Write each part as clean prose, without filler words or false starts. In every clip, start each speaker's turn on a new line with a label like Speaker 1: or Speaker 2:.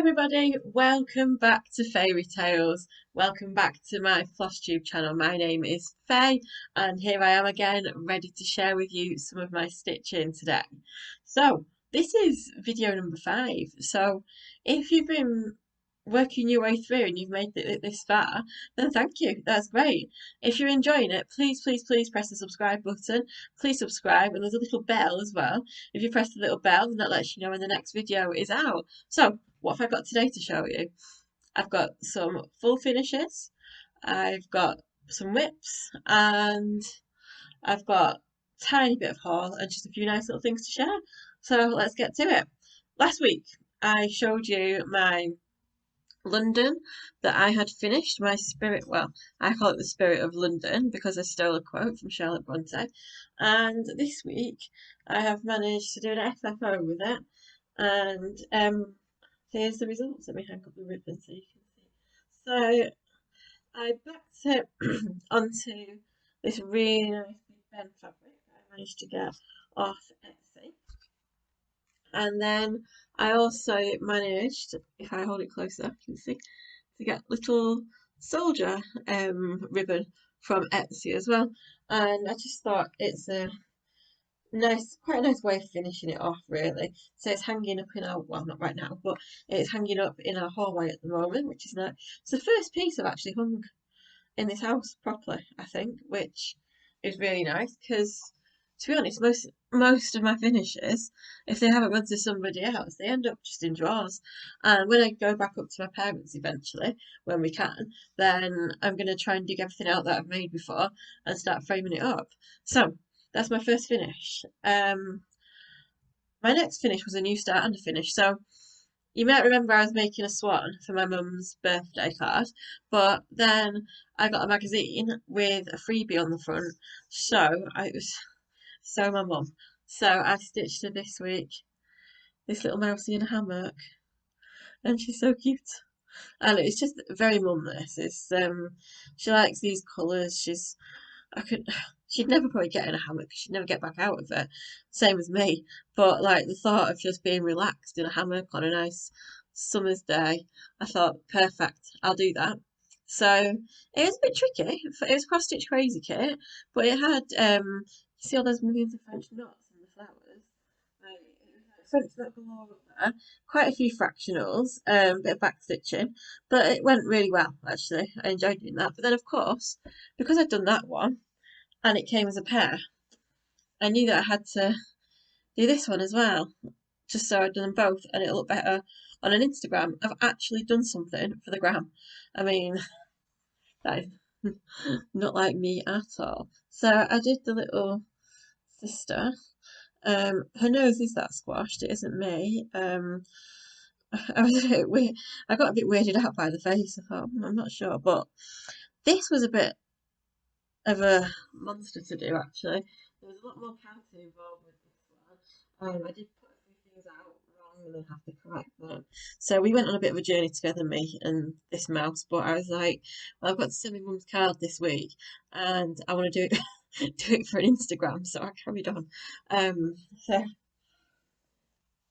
Speaker 1: everybody, welcome back to Fairy Tales. Welcome back to my FlossTube channel. My name is Faye and here I am again ready to share with you some of my stitching today. So this is video number 5. So if you've been working your way through and you've made it this far, then thank you, that's great. If you're enjoying it, please press the subscribe button. Please subscribe, and there's a little bell as well. If you press the little bell, then that lets you know when the next video is out. So what have I got today to show you? I've got some full finishes, I've got some whips, and I've got a tiny bit of haul and just a few nice little things to share. So let's get to it. Last week I showed you my London that I had finished, my spirit, well, I call it the Spirit of London because I stole a quote from Charlotte Bronte, and this week I have managed to do an FFO with it, and here's the results. Let me hang up the ribbon so you can see. So I backed it onto this really nice big Ben fabric that I managed to get off Etsy. And then I also managed, if I hold it closer, you can see, to get little soldier ribbon from Etsy as well. And I just thought it's a quite a nice way of finishing it off, really. So it's hanging up in our, well, not right now, but it's hanging up in our hallway at the moment, which is nice. It's the first piece I've actually hung in this house properly, I think, which is really nice because, to be honest, most of my finishes, if they haven't gone to somebody else, they end up just in drawers. And when I go back up to my parents eventually, when we can, then I'm going to try and dig everything out that I've made before and start framing it up. So that's my first finish. My next finish was a new start and a finish. So you might remember I was making a swan for my mum's birthday card, but then I got a magazine with a freebie on the front. So it was my mum. So I stitched her this week this little mousie in a hammock, and she's so cute. And it's just very mum. This it's she likes these colours. She'd never probably get in a hammock because she'd never get back out of it. Same as me. But like the thought of just being relaxed in a hammock on a nice summer's day, I thought, perfect, I'll do that. So it was a bit tricky. It was cross stitch crazy kit, but it had you see all those millions of French knots and the flowers. French knot galore up there. Quite a few fractionals, bit of back stitching, but it went really well actually. I enjoyed doing that. But then of course, because I'd done that one and it came as a pair, I knew that I had to do this one as well, just so I'd done them both and it'll look better on an Instagram. I've actually done something for the gram. I mean, that is not like me at all. So I did the little sister. Her nose is that squashed, it isn't me. I was a bit weird. I got a bit weirded out by the face. I thought, I'm not sure, but this was a bit of a monster to do actually. There was a lot more counting involved with this one. I did put a few things out wrong and then have to correct them. So we went on a bit of a journey together, me and this mouse. But I was like, well, I've got to send my mum's card this week, and I want to do it, do it for an Instagram. So I carried on. So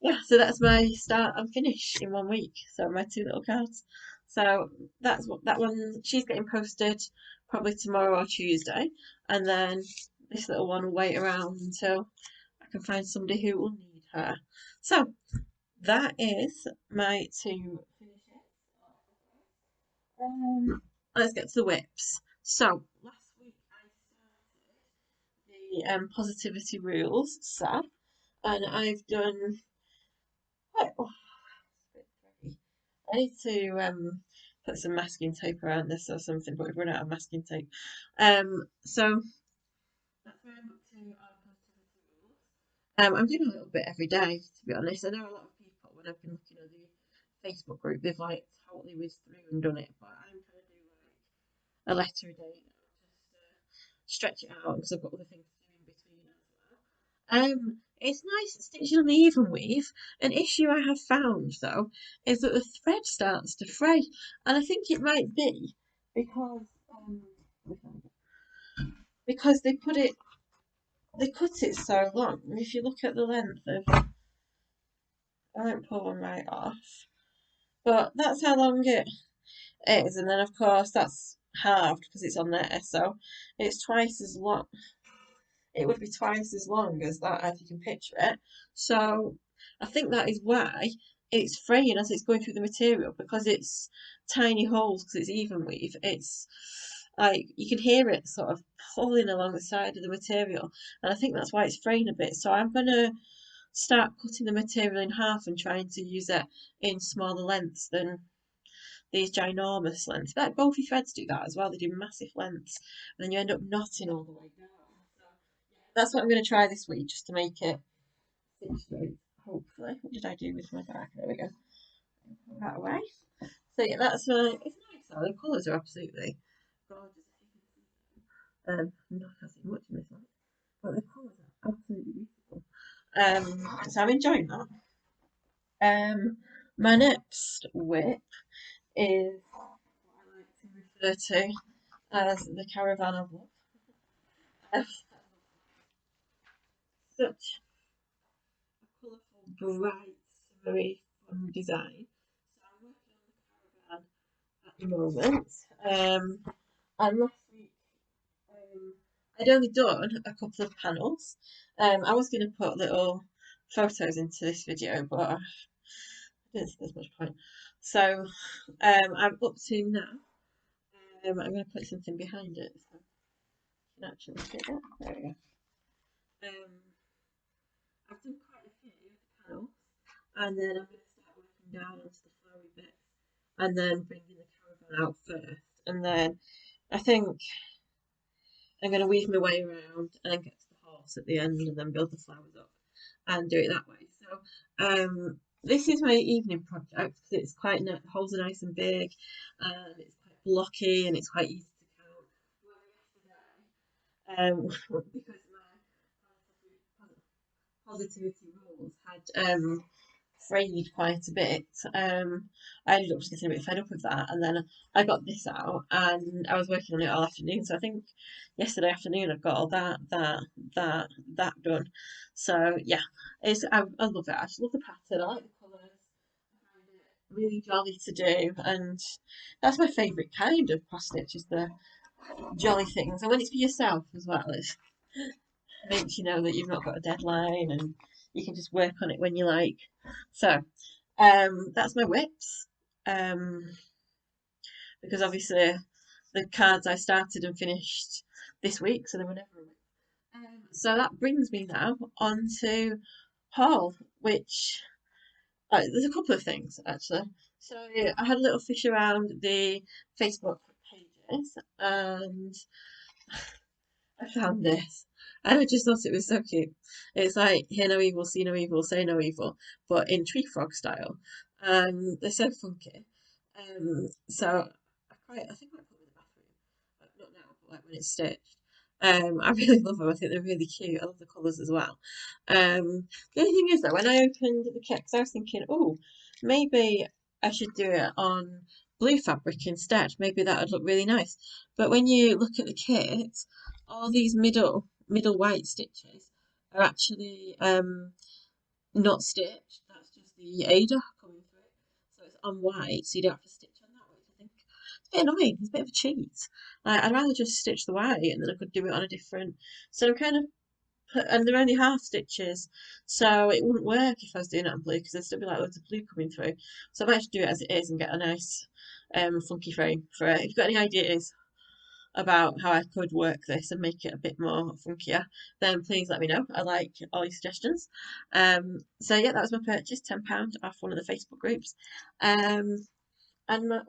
Speaker 1: yeah, so that's my start and finish in 1 week. So my 2 little cards. So that's what that one. She's getting posted probably tomorrow or Tuesday, and then this little one will wait around until I can find somebody who will need her. So that is my 2 finishes. Let's get to the whips. So last week I started the positivity rules set, and I've done. Oh, I need to put some masking tape around this or something, but we've run out of masking tape. So that's where I'm up to on positivity rules. I'm doing a little bit every day, to be honest. I know a lot of people, when I've been looking at the Facebook group, they've like totally whizzed through and done it, but I'm trying to do like a letter a day now, just stretch it out because I've got other things to do in between as well. It's nice stitching on the even weave. An issue I have found though is that the thread starts to fray, and I think it might be because they cut it so long. If you look at the length of, I won't pull one right off. But that's how long it is, and then of course that's halved because it's on there, so it's twice as long. It would be twice as long as that if you can picture it. So I think that is why it's fraying as it's going through the material, because it's tiny holes, because it's even weave. It's like you can hear it sort of pulling along the side of the material, and I think that's why it's fraying a bit. So I'm gonna start cutting the material in half and trying to use it in smaller lengths than these ginormous lengths. But both your threads do that as well. They do massive lengths, and then you end up knotting all the way down. That's what I'm going to try this week, just to make it sit straight, hopefully. What did I do with my back? There we go. Put that away. So yeah, that's it's nice though. The colours are absolutely gorgeous. Not as much in this one, but the colours are absolutely beautiful. So I'm enjoying that. My next whip is what I like to refer to as the Caravan of Love. Such a colourful, bright, very fun design. So I'm working on the caravan at the moment. And last week I'd only done a couple of panels. I was going to put little photos into this video, but I didn't see there's much point. So I'm up to now. I'm going to put something behind it so you can actually see it. There we go. I've done quite a few panels, and then I'm going to start working down onto the flowery bits, and then bringing the caravan out first, and then I think I'm going to weave my way around and then get to the horse at the end, and then build the flowers up and do it that way. So this is my evening project because it's quite the holes are nice and big, and it's quite blocky, and it's quite easy to count. Because my positivity rules had frayed quite a bit. I ended up just getting a bit fed up with that, and then I got this out, and I was working on it all afternoon. So I think yesterday afternoon I got all that done. So yeah, I love it. I just love the pattern. I like the colours. I find it really jolly to do, and that's my favourite kind of cross stitch, is the jolly things. And when it's for yourself as well, it makes you know that you've not got a deadline, and you can just work on it when you like. So that's my whips. Um, because obviously the cards I started and finished this week, so they were never a whip. So that brings me now on to haul, which there's a couple of things actually. So I had a little fish around the Facebook pages, and I found this. And I just thought it was so cute. It's like hear no evil, see no evil, say no evil, but in tree frog style. And they're so funky. So I think I put them in the bathroom. Not now, but like when it's stitched. I really love them. I think they're really cute. I love the colours as well. The only thing is though, when I opened the kit, 'cause I was thinking, oh, maybe I should do it on blue fabric instead. Maybe that would look really nice. But when you look at the kit, all these middle white stitches are actually not stitched. That's just the Ada coming through. So it's on white, so you don't have to stitch on that, which I think it's a bit annoying. It's a bit of a cheat. I'd rather just stitch the white, and then I could do it on a different. So I'm kind of and they're only half stitches, so it wouldn't work if I was doing it on blue, because there'd still be like loads of blue coming through. So I might just do it as it is and get a nice funky frame for it. If you've got any ideas about how I could work this and make it a bit more funkier, then please let me know. I like all your suggestions. So yeah, that was my purchase, £10 off one of the Facebook groups. And my other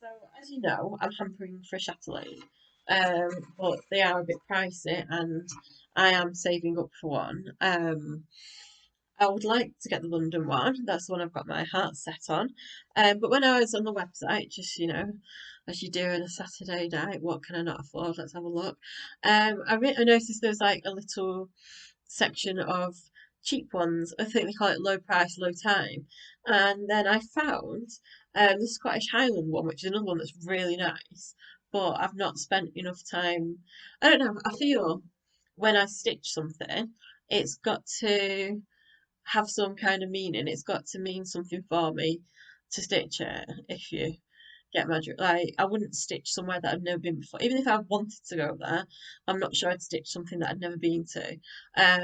Speaker 1: so as you know, I'm hampering for a Chatelaine, but they are a bit pricey, and I am saving up for one. I would like to get the London one. That's the one I've got my heart set on. But when I was on the website, just as you do on a Saturday night, what can I not afford? Let's have a look. I noticed there was like a little section of cheap ones. I think they call it low price, low time. And then I found the Scottish Highland one, which is another one that's really nice. But I've not spent enough time. I don't know. I feel when I stitch something, it's got to have some kind of meaning. It's got to mean something for me to stitch it. If you get my drift, like I wouldn't stitch somewhere that I've never been before. Even if I wanted to go there, I'm not sure I'd stitch something that I'd never been to. I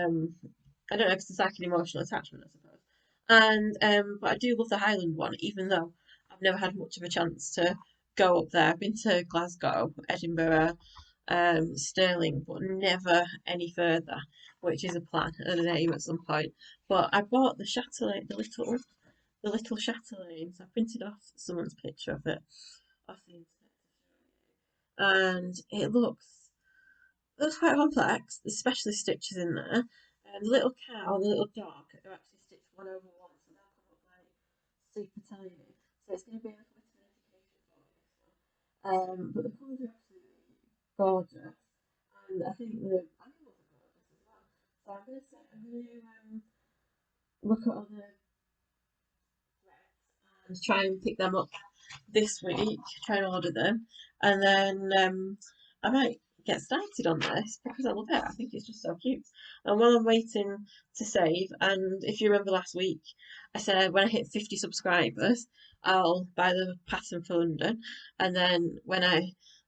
Speaker 1: don't know, because it's like an emotional attachment, I suppose. And but I do love the Highland one, even though I've never had much of a chance to go up there. I've been to Glasgow, Edinburgh, Stirling, but never any further, which is a plan and an aim at some point. But I bought the Chatelaine, the little Chatelaine. So I printed off someone's picture of it off the internet, and it looks quite complex. There's specialist stitches in there, and the little cow and the little dog are actually stitched one over one, so they'll come up like super tiny. So it's going to be a little bit of an education for you. But the colours are absolutely gorgeous, and I think the animals are gorgeous as well. So I'm going to look at all the threads and try and pick them up this week, try and order them, and then I might get started on this because I love it. I think it's just so cute. And while I'm waiting to save, and if you remember last week, I said when I hit 50 subscribers, I'll buy the pattern for London, and then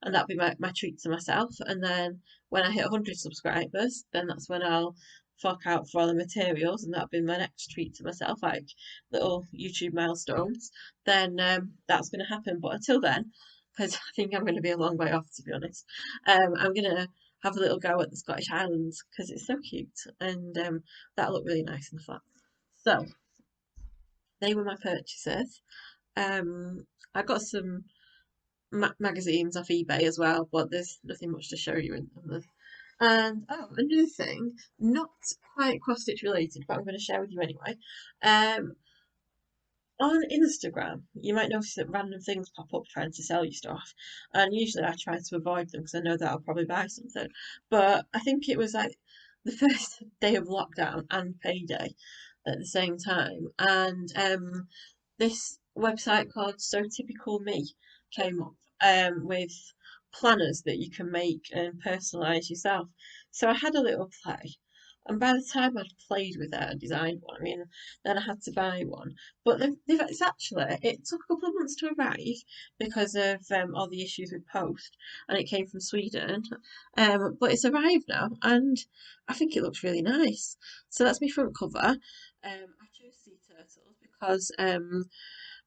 Speaker 1: and that'll be my treat to myself. And then when I hit 100 subscribers, then that's when I'll fork out for all the materials, and that'll be my next treat to myself, like little YouTube milestones. Then that's going to happen. But until then, because I think I'm going to be a long way off, to be honest, I'm going to have a little go at the Scottish Highlands because it's so cute, and that'll look really nice in the flat. So they were my purchases. I got some magazines off eBay as well, but there's nothing much to show you in them. And oh, another thing, not quite cross stitch related, but I'm going to share with you anyway. On Instagram, you might notice that random things pop up trying to sell you stuff, and usually I try to avoid them because I know that I'll probably buy something. But I think it was like the first day of lockdown and payday at the same time, and this website called SoTypicalMe came up with planners that you can make and personalise yourself. So I had a little play, and by the time I'd played with it and designed one, I mean, then I had to buy one. But it took a couple of months to arrive because of all the issues with post, and it came from Sweden. But it's arrived now, and I think it looks really nice. So that's my front cover. I chose sea turtles because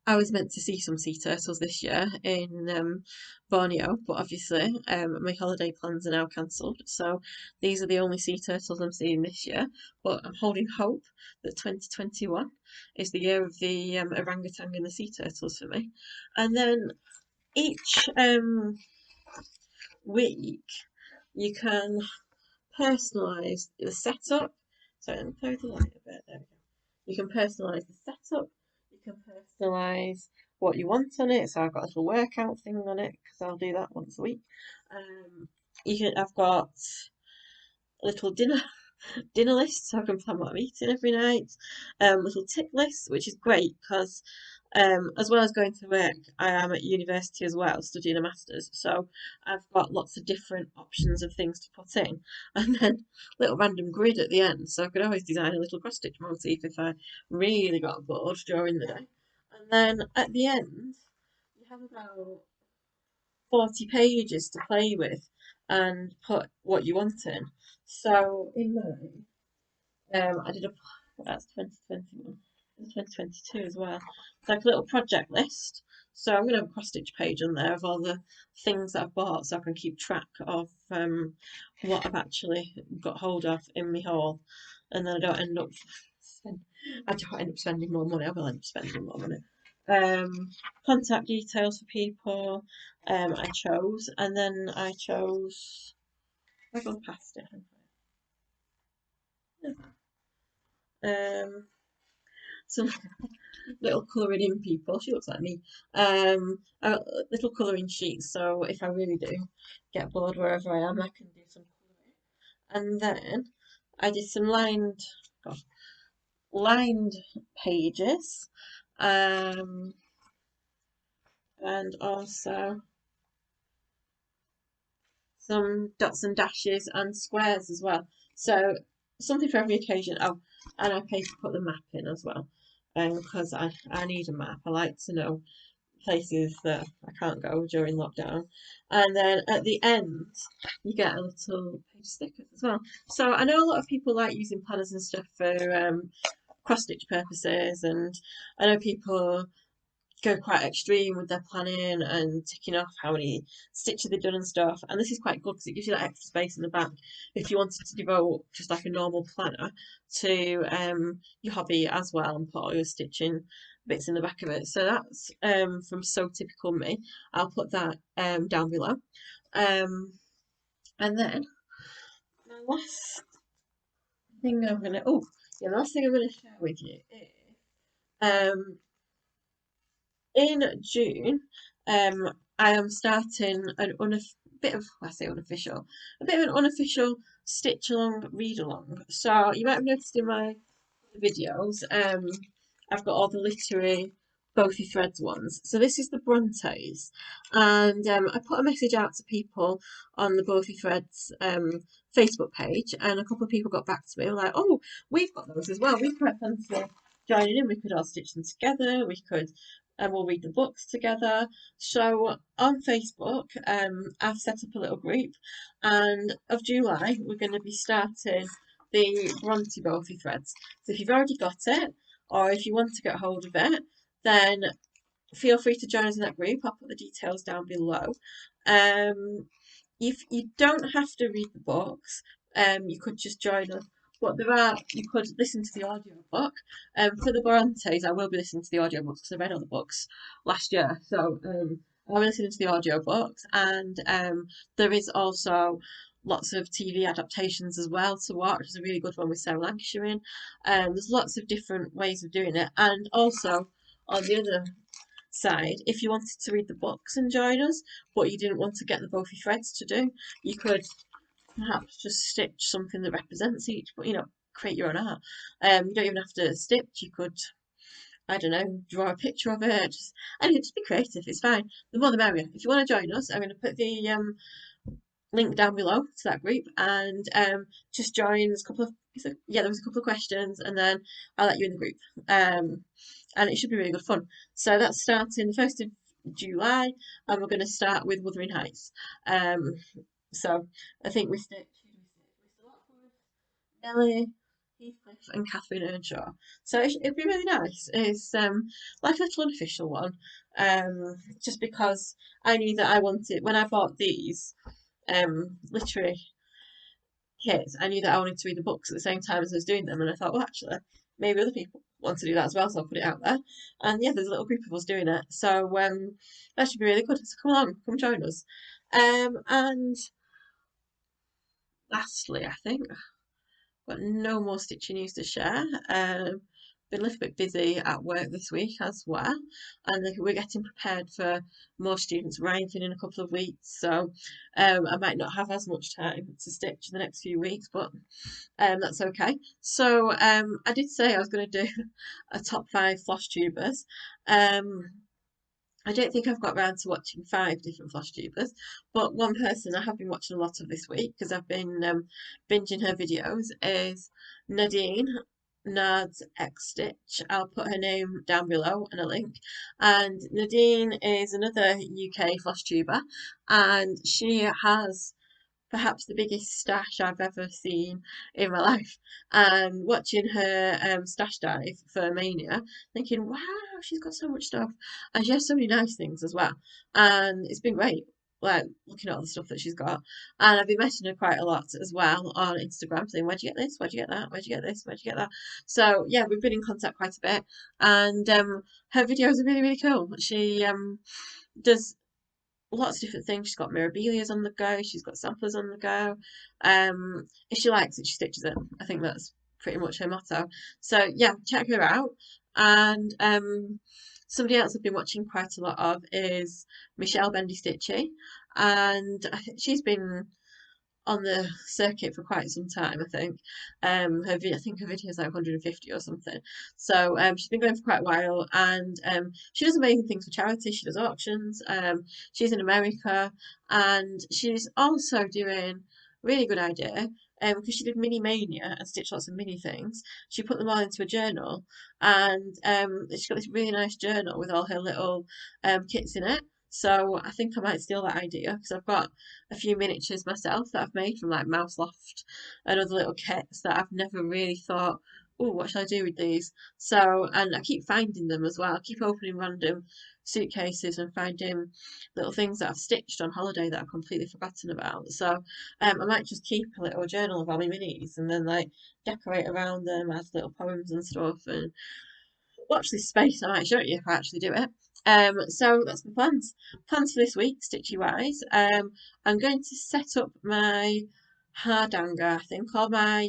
Speaker 1: I was meant to see some sea turtles this year in Borneo, but obviously my holiday plans are now cancelled. So these are the only sea turtles I'm seeing this year. But I'm holding hope that 2021 is the year of the orangutan and the sea turtles for me. And then each week you can personalise the setup. Sorry, let me play with the light a bit. There we go. You can personalise the setup. You can personalise what you want on it. So I've got a little workout thing on it because I'll do that once a week. I've got a little dinner list so I can plan what I'm eating every night. Little tick list, which is great because as well as going to work, I am at university as well, studying a master's. So I've got lots of different options of things to put in, and then little random grid at the end. So I could always design a little cross stitch motif if I really got bored during the day. And then at the end, you have about 40 pages to play with and put what you want in. So in mine, I did that's 2021, 2022 as well. It's like a little project list. So I'm going to have a cross stitch page on there of all the things that I've bought so I can keep track of what I've actually got hold of in my haul, and then I don't end up spending more money. I will end up spending more money. Contact details for people. I chose, and then I chose. I've gone past it. Some little colouring in people. She looks like me. I got little colouring sheets, so if I really do get bored wherever I am, I can do some colouring. And then I did some lined pages, and also some dots and dashes and squares as well. So something for every occasion. Oh, and I pay to put the map in as well, because I need a map. I like to know places that I can't go during lockdown. And then at the end, you get a little page stickers as well. So I know a lot of people like using planners and stuff for cross stitch purposes, and I know people go quite extreme with their planning and ticking off how many stitches they've done and stuff. And this is quite good because it gives you that extra space in the back if you wanted to devote just like a normal planner to your hobby as well and put all your stitching bits in the back of it. So that's from SoTypicalMe. I'll put that down below. Um, and then the last thing I'm gonna the last thing I'm gonna share with you is um in June, I am starting an bit of, I say unofficial, a bit of an unofficial stitch along, read along. So you might have noticed in my videos, I've got all the literary Bothy Threads ones. So this is the Brontes, and I put a message out to people on the Bothy Threads Facebook page, and a couple of people got back to me like, "Oh, we've got those as well. We quite fancy joining in. We could all stitch them together. We could." And we'll read the books together. So on Facebook, I've set up a little group, and of July we're going to be starting the Bronte Bothy Threads. So if you've already got it, or if you want to get hold of it, then feel free to join us in that group. I'll put the details down below. If you don't have to read the books, you could just join us. But you could listen to the audiobook. For the Brontes, I will be listening to the audiobooks because I read all the books last year. So I'll be listening to the audiobooks, and there is also lots of TV adaptations as well to watch. There's a really good one with Sarah Lancashire in. There's lots of different ways of doing it, and also on the other side, if you wanted to read the books and join us, but you didn't want to get the Bothy Threads to do, you could perhaps just stitch something that represents each, but create your own art. You don't even have to stitch. You could, I don't know, draw a picture of it. Just be creative. It's fine. The more the merrier. If you want to join us, I'm going to put the link down below to that group, and just join. There's a couple of there was a couple of questions, and then I'll let you in the group. And it should be really good fun. So that's starting the 1st of July, and we're going to start with Wuthering Heights. So I think we stitched Nellie, Heathcliff, and Catherine Earnshaw. So it'd be really nice. It's like a little unofficial one, just because I knew that I wanted when I bought these literary kits. I knew that I wanted to read the books at the same time as I was doing them, and I thought, well, actually, maybe other people want to do that as well, so I'll put it out there. And yeah, there's a little group of us doing it, so that should be really good. So come along, come join us. And lastly, I think got no more stitching news to share. Been a little bit busy at work this week as well, and we're getting prepared for more students arriving in a couple of weeks, so I might not have as much time to stitch in the next few weeks, but that's okay. So I did say I was going to do a top 5 FlossTubers. I don't think I've got round to watching 5 different FlossTubers, but one person I have been watching a lot of this week because I've been binging her videos is Nadine, Nads X Stitch. I'll put her name down below and a link. And Nadine is another UK FlossTuber, and she has perhaps the biggest stash I've ever seen in my life. And watching her stash dive for Mania, thinking, wow, she's got so much stuff. And she has so many nice things as well. And it's been great, like looking at all the stuff that she's got. And I've been messaging her quite a lot as well on Instagram, saying, where'd you get this? Where'd you get that? Where'd you get this? Where'd you get that? So yeah, we've been in contact quite a bit. And her videos are really, really cool. She does lots of different things. She's got mirabilias on the go. She's got samplers on the go. If she likes it, she stitches it. I think that's pretty much her motto. So yeah, check her out. And somebody else I've been watching quite a lot of is Michelle Bendy Stitchy, and I think she's been on the circuit for quite some time. I think I think her video is like 150 or something. So she's been going for quite a while, and she does amazing things for charity. She does auctions. She's in America, and she's also doing really good idea because she did Mini Mania and stitched lots of mini things. She put them all into a journal, and she's got this really nice journal with all her little kits in it. So I think I might steal that idea because I've got a few miniatures myself that I've made from like Mouse Loft and other little kits that I've never really thought, oh, what should I do with these? So, and I keep finding them as well. I keep opening random suitcases and finding little things that I've stitched on holiday that I've completely forgotten about. So, I might just keep a little journal of all my minis and then like decorate around them, add little poems and stuff, and watch this space. I might show you if I actually do it. So that's my plans. Plans for this week, stitchy wise. I'm going to set up my hardanger. I think all my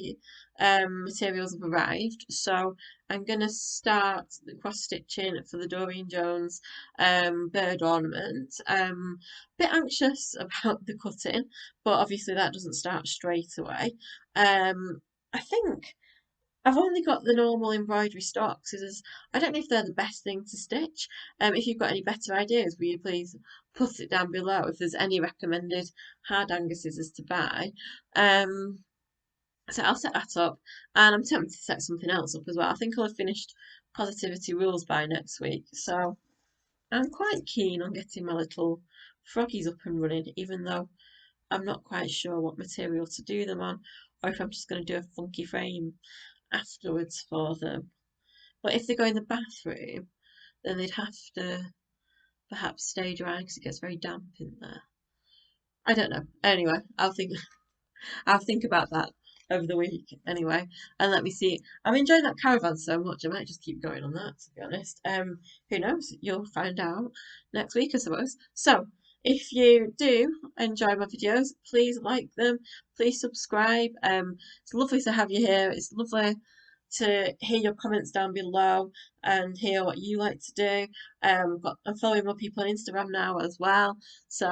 Speaker 1: materials have arrived, so I'm gonna start the cross stitching for the Doreen Jones bird ornament. Bit anxious about the cutting, but obviously that doesn't start straight away. I think I've only got the normal embroidery stock scissors. I don't know if they're the best thing to stitch. If you've got any better ideas, will you please put it down below if there's any recommended hardanger scissors to buy. So I'll set that up, and I'm tempted to set something else up as well. I think I'll have finished Positivity Rules by next week, so I'm quite keen on getting my little froggies up and running, even though I'm not quite sure what material to do them on, or if I'm just going to do a funky frame afterwards for them. But if they go in the bathroom, then they'd have to perhaps stay dry because it gets very damp in there. I don't know. Anyway, I'll think about that over the week anyway, and let me see. I'm enjoying that caravan so much, I might just keep going on that, to be honest. Who knows? You'll find out next week, I suppose. So, if you do enjoy my videos, please like them, please subscribe. It's lovely to have you here. It's lovely to hear your comments down below and hear what you like to do. I'm following more people on Instagram now as well, so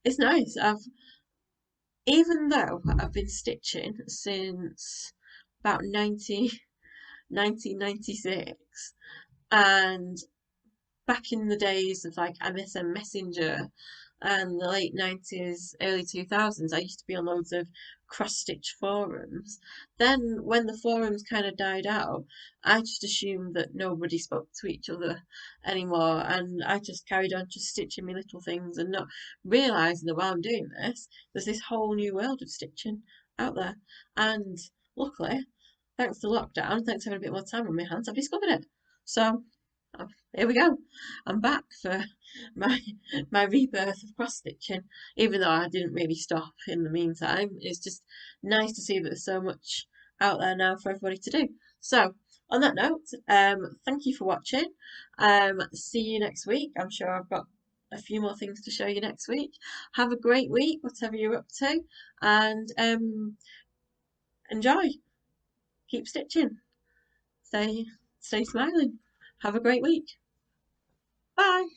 Speaker 1: it's nice. Even though I've been stitching since about 1996, and back in the days of like MSN Messenger and the late 90s, early 2000s, I used to be on loads of cross-stitch forums. Then when the forums kind of died out, I just assumed that nobody spoke to each other anymore, and I just carried on just stitching my little things and not realising that while I'm doing this, there's this whole new world of stitching out there. And luckily, thanks to lockdown, thanks to having a bit more time on my hands, I've discovered it. So here we go. I'm back for my my rebirth of cross stitching. Even though I didn't really stop in the meantime, it's just nice to see that there's so much out there now for everybody to do. So on that note, thank you for watching. See you next week. I'm sure I've got a few more things to show you next week. Have a great week, whatever you're up to, and enjoy. Keep stitching. Stay smiling. Have a great week. Bye.